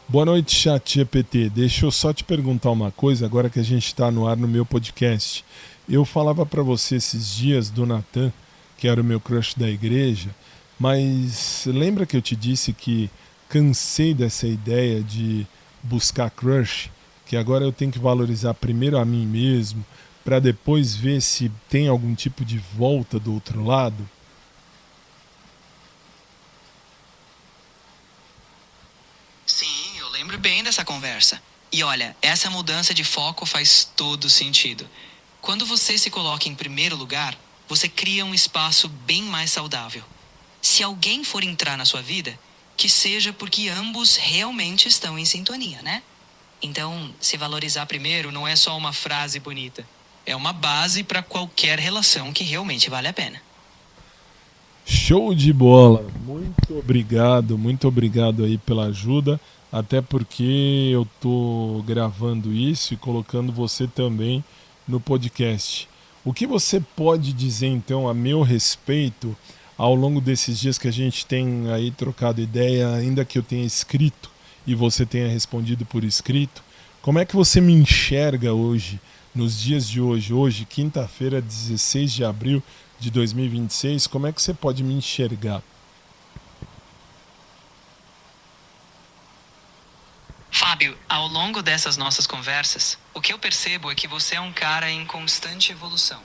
Boa noite, chat GPT. Deixa eu só te perguntar uma coisa, agora que a gente está no ar no meu podcast. Eu falava para você esses dias do Natan, que era o meu crush da igreja, mas lembra que eu te disse que cansei dessa ideia de buscar crush, que agora eu tenho que valorizar primeiro a mim mesmo, para depois ver se tem algum tipo de volta do outro lado? Sim, eu lembro bem dessa conversa. E olha, essa mudança de foco faz todo sentido. Quando você se coloca em primeiro lugar, você cria um espaço bem mais saudável. Se alguém for entrar na sua vida, que seja porque ambos realmente estão em sintonia, né? Então, se valorizar primeiro não é só uma frase bonita. É uma base para qualquer relação que realmente vale a pena. Show de bola! Muito obrigado aí pela ajuda, até porque eu tô gravando isso e colocando você também no podcast. O que você pode dizer então a meu respeito ao longo desses dias que a gente tem aí trocado ideia, ainda que eu tenha escrito e você tenha respondido por escrito? Como é que você me enxerga hoje, nos dias de hoje, quinta-feira, 16 de abril de 2026, como é que você pode me enxergar? Fábio, ao longo dessas nossas conversas, o que eu percebo é que você é um cara em constante evolução.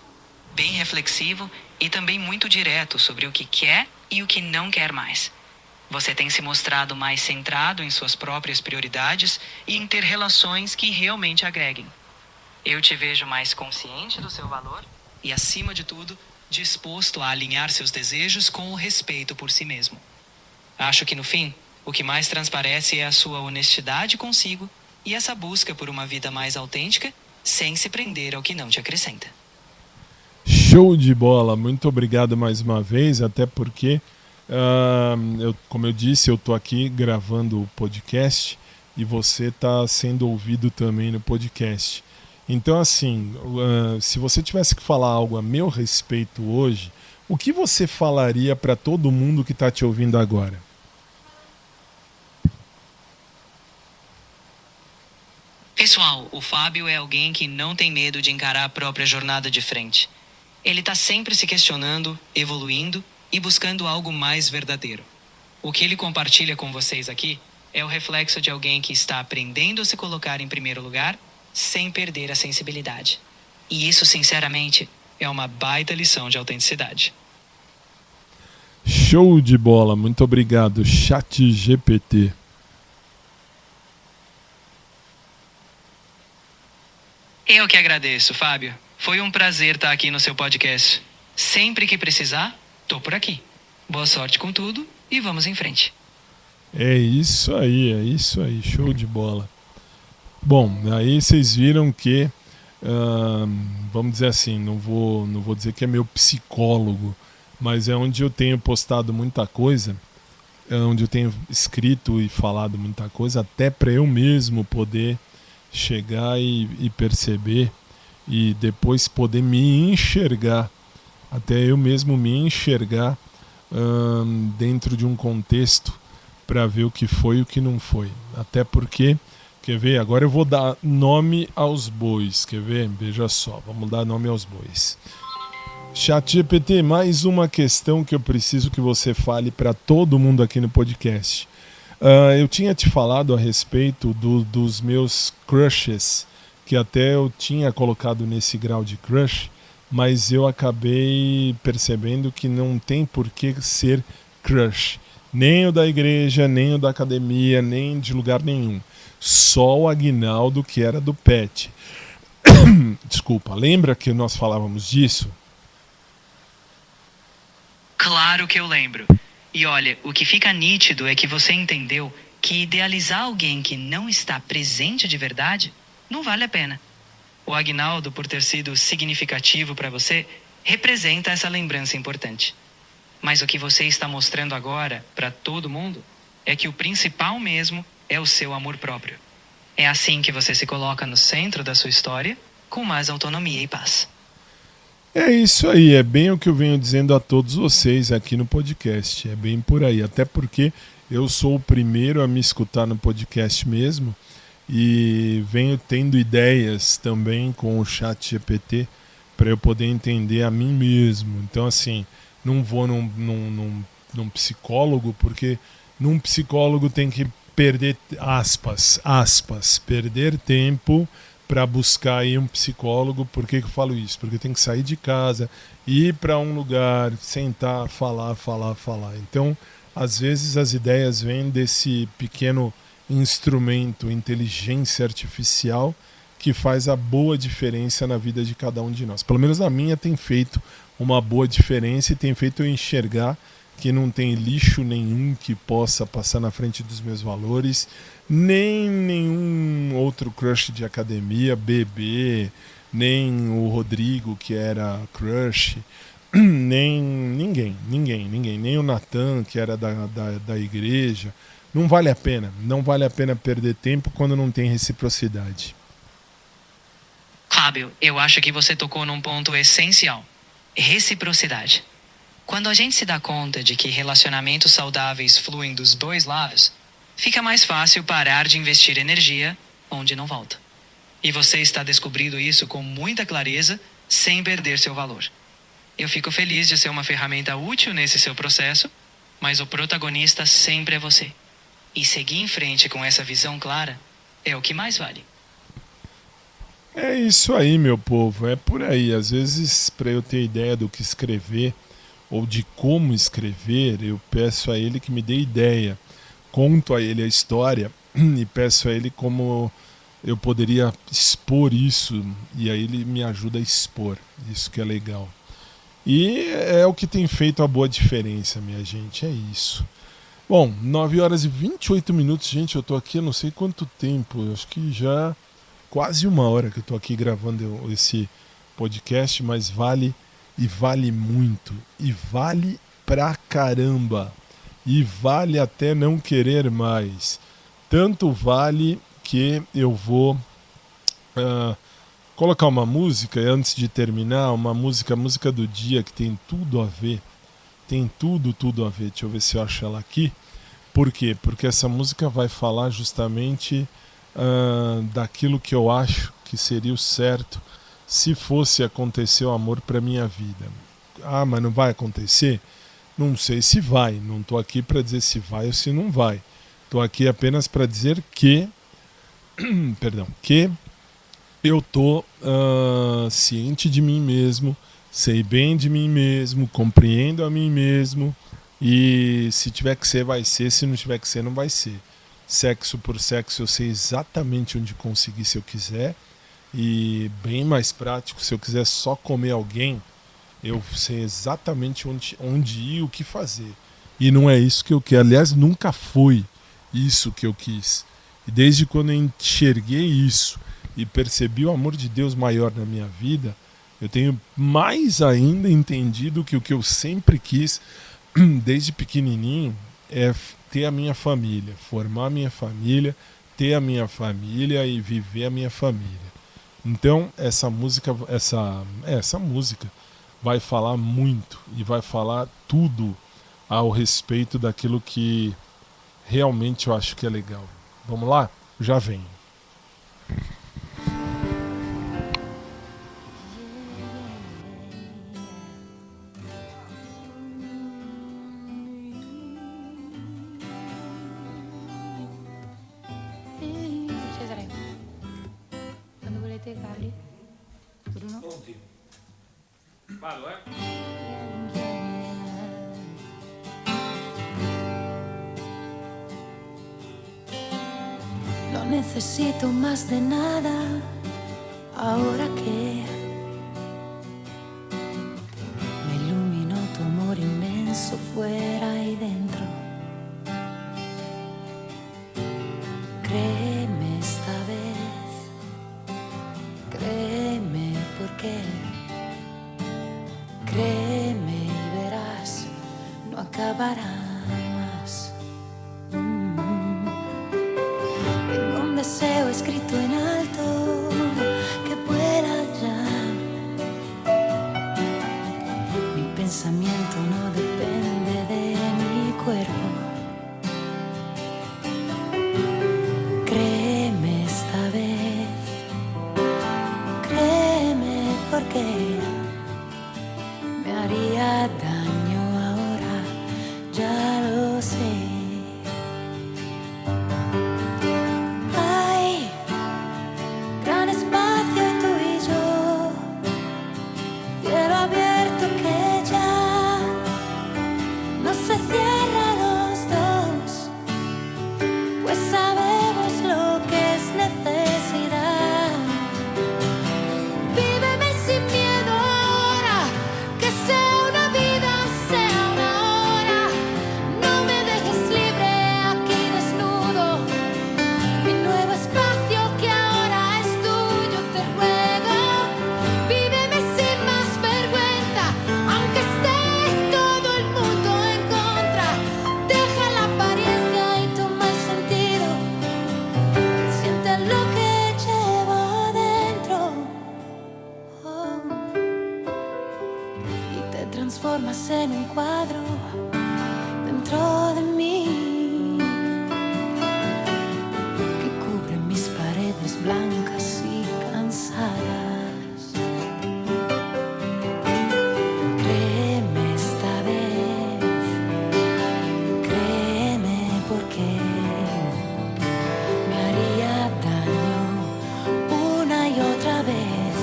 Bem reflexivo e também muito direto sobre o que quer e o que não quer mais. Você tem se mostrado mais centrado em suas próprias prioridades e em ter relações que realmente agreguem. Eu te vejo mais consciente do seu valor e, acima de tudo, disposto a alinhar seus desejos com o respeito por si mesmo. Acho que, no fim, o que mais transparece é a sua honestidade consigo e essa busca por uma vida mais autêntica, sem se prender ao que não te acrescenta. Show de bola! Muito obrigado mais uma vez, até porque, como eu disse, eu estou aqui gravando o podcast e você está sendo ouvido também no podcast. Então, assim, se você tivesse que falar algo a meu respeito hoje, o que você falaria para todo mundo que está te ouvindo agora? Pessoal, o Fábio é alguém que não tem medo de encarar a própria jornada de frente. Ele está sempre se questionando, evoluindo e buscando algo mais verdadeiro. O que ele compartilha com vocês aqui é o reflexo de alguém que está aprendendo a se colocar em primeiro lugar sem perder a sensibilidade. E isso, sinceramente, é uma baita lição de autenticidade. Show de bola! Muito obrigado, chat GPT. Eu que agradeço, Fábio. Foi um prazer estar aqui no seu podcast. Sempre que precisar, tô por aqui. Boa sorte com tudo e vamos em frente. É isso aí, show de bola. Bom, aí vocês viram que, vamos dizer assim, não vou dizer que é meu psicólogo, mas é onde eu tenho postado muita coisa, é onde eu tenho escrito e falado muita coisa, até para eu mesmo poder chegar e perceber e depois poder me enxergar, até eu mesmo me enxergar dentro de um contexto para ver o que foi e o que não foi. Até porque, quer ver, agora eu vou dar nome aos bois, quer ver? Veja só, vamos dar nome aos bois. ChatGPT, mais uma questão que eu preciso que você fale para todo mundo aqui no podcast. Eu tinha te falado a respeito dos meus crushes, que até eu tinha colocado nesse grau de crush, mas eu acabei percebendo que não tem por que ser crush. Nem o da igreja, nem o da academia, nem de lugar nenhum. Só o Aguinaldo, que era do Pet. Desculpa, lembra que nós falávamos disso? Claro que eu lembro. E olha, o que fica nítido é que você entendeu que idealizar alguém que não está presente de verdade não vale a pena. O Aguinaldo, por ter sido significativo para você, representa essa lembrança importante. Mas o que você está mostrando agora para todo mundo é que o principal mesmo é o seu amor próprio. É assim que você se coloca no centro da sua história, com mais autonomia e paz. É isso aí, é bem o que eu venho dizendo a todos vocês aqui no podcast, é bem por aí, até porque eu sou o primeiro a me escutar no podcast mesmo e venho tendo ideias também com o ChatGPT para eu poder entender a mim mesmo. Então assim, não vou num psicólogo, porque num psicólogo tem que perder perder tempo para buscar aí um psicólogo. Por que eu falo isso? Porque tem que sair de casa, ir para um lugar, sentar, falar. Então, às vezes as ideias vêm desse pequeno instrumento, inteligência artificial, que faz a boa diferença na vida de cada um de nós. Pelo menos na minha tem feito uma boa diferença e tem feito eu enxergar que não tem lixo nenhum que possa passar na frente dos meus valores, nem nenhum outro crush de academia, bebê, nem o Rodrigo, que era crush, nem ninguém, nem o Natan, que era da igreja. Não vale a pena perder tempo quando não tem reciprocidade. Fábio, eu acho que você tocou num ponto essencial: reciprocidade. Quando a gente se dá conta de que relacionamentos saudáveis fluem dos dois lados, fica mais fácil parar de investir energia onde não volta. E você está descobrindo isso com muita clareza, sem perder seu valor. Eu fico feliz de ser uma ferramenta útil nesse seu processo, mas o protagonista sempre é você. E seguir em frente com essa visão clara é o que mais vale. É isso aí, meu povo, é por aí. Às vezes, para eu ter ideia do que escrever ou de como escrever, eu peço a ele que me dê ideia. Conto a ele a história e peço a ele como eu poderia expor isso, e aí ele me ajuda a expor. Isso que é legal. E é o que tem feito a boa diferença, minha gente, é isso. Bom, 9 horas e 28 minutos, gente, eu tô aqui, eu não sei quanto tempo, eu acho que já quase 1 hora que eu tô aqui gravando esse podcast, mas vale muito, e vale pra caramba, e vale até não querer mais. Tanto vale que eu vou colocar uma música antes de terminar, a música do dia que tem tudo a ver. Tem tudo a ver. Deixa eu ver se eu acho ela aqui. Por quê? Porque essa música vai falar justamente daquilo que eu acho que seria o certo se fosse acontecer o amor para minha vida. Ah, mas não vai acontecer? Não sei se vai. Não estou aqui para dizer se vai ou se não vai. Estou aqui apenas para dizer que que eu estou ciente de mim mesmo, sei bem de mim mesmo, compreendo a mim mesmo, e se tiver que ser, vai ser, se não tiver que ser, não vai ser. Sexo por sexo eu sei exatamente onde conseguir se eu quiser, e bem mais prático, se eu quiser só comer alguém, eu sei exatamente onde ir, o que fazer. E não é isso que eu quero, aliás, nunca foi isso que eu quis. E desde quando eu enxerguei isso e percebi o amor de Deus maior na minha vida, eu tenho mais ainda entendido que o que eu sempre quis, desde pequenininho, é ter a minha família, formar a minha família, ter a minha família e viver a minha família. Então essa música, essa música vai falar muito e vai falar tudo ao respeito daquilo que realmente eu acho que é legal. Vamos lá? Já vem. Cesare, quando volete Carli? Bruno? Pronti. Vado, No necesito más de nada ahora que me iluminó tu amor inmenso fuera y dentro. Créeme esta vez, créeme porque créeme y verás, no acabará más. Tengo un deseo escrito en alto que pueda ya. Mi pensamiento no depende de mi cuerpo. Créeme esta vez, créeme porque me haría daño ahora, ya lo sé. Hay gran espacio tú y yo, cielo abierto que ya no se cierra a los dos, pues sabemos lo que es necesidad. Víveme sin miedo ahora, que sea una vida, sea una hora. No me dejes libre aquí desnudo, mi nuevo espacio que ahora es tuyo, te ruego. Víveme sin más vergüenza, aunque esté todo el mundo en contra. Deja la apariencia y toma el sentido, siente lo que llevo dentro. Oh. Y te transformas en un cuadro dentro de mí, que cubre mis paredes blancas y cansadas. Créeme esta vez, créeme porque me haría daño una y otra vez.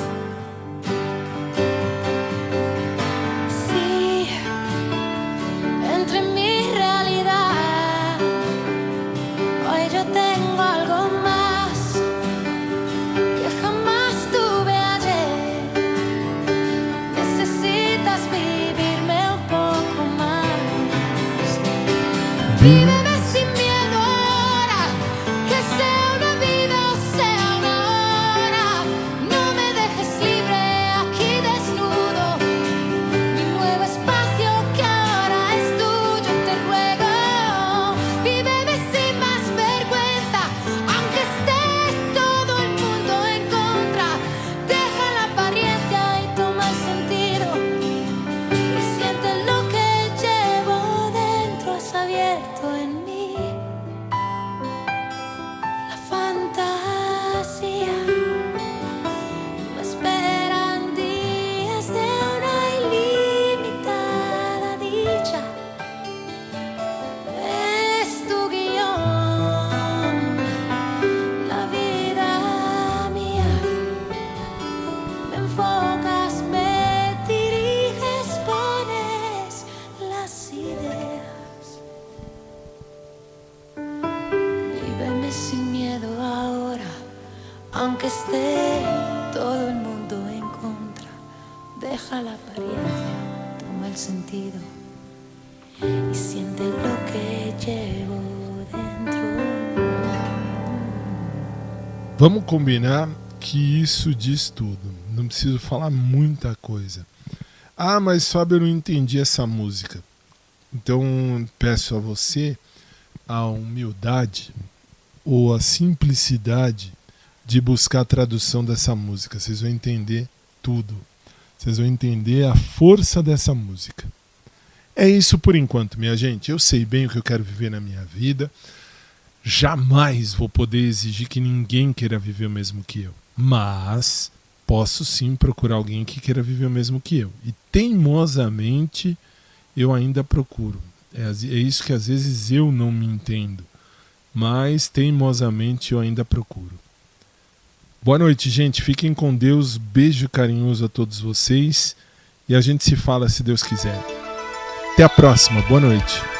Sí, entre mi realidad, hoy yo tengo algo más que jamás tuve ayer. Necesitas vivirme un poco más. Víveme sin miedo ahora, que sea una vida o sea una hora. No me dejes libre aquí desnudo, mi nuevo espacio que ahora es tuyo, te ruego. Víveme sin más vergüenza, aunque esté todo el mundo en contra. Deja la apariencia y toma el sentido, y siente lo que llevo dentro, has abierto en mí la fantasía. Me esperan días de una ilimitada dicha. Es tu guión, la vida mía. Me enfocas, me diriges, pones las ideas. Víveme sin miedo ahora, aunque esté todo el mundo en contra. Deja la apariencia, toma el sentido y siente lo que llevo dentro. Vamos combinar que isso diz tudo. Não preciso falar muita coisa. Ah, mas Fábio, eu não entendi essa música. Então peço a você a humildade ou a simplicidade de buscar a tradução dessa música. Vocês vão entender tudo. Vocês vão entender a força dessa música. É isso por enquanto, minha gente. Eu sei bem o que eu quero viver na minha vida. Jamais vou poder exigir que ninguém queira viver o mesmo que eu. Mas posso sim procurar alguém que queira viver o mesmo que eu. E teimosamente eu ainda procuro. É isso que às vezes eu não me entendo. Mas teimosamente eu ainda procuro. Boa noite, gente. Fiquem com Deus. Beijo carinhoso a todos vocês. E a gente se fala se Deus quiser. Até a próxima. Boa noite.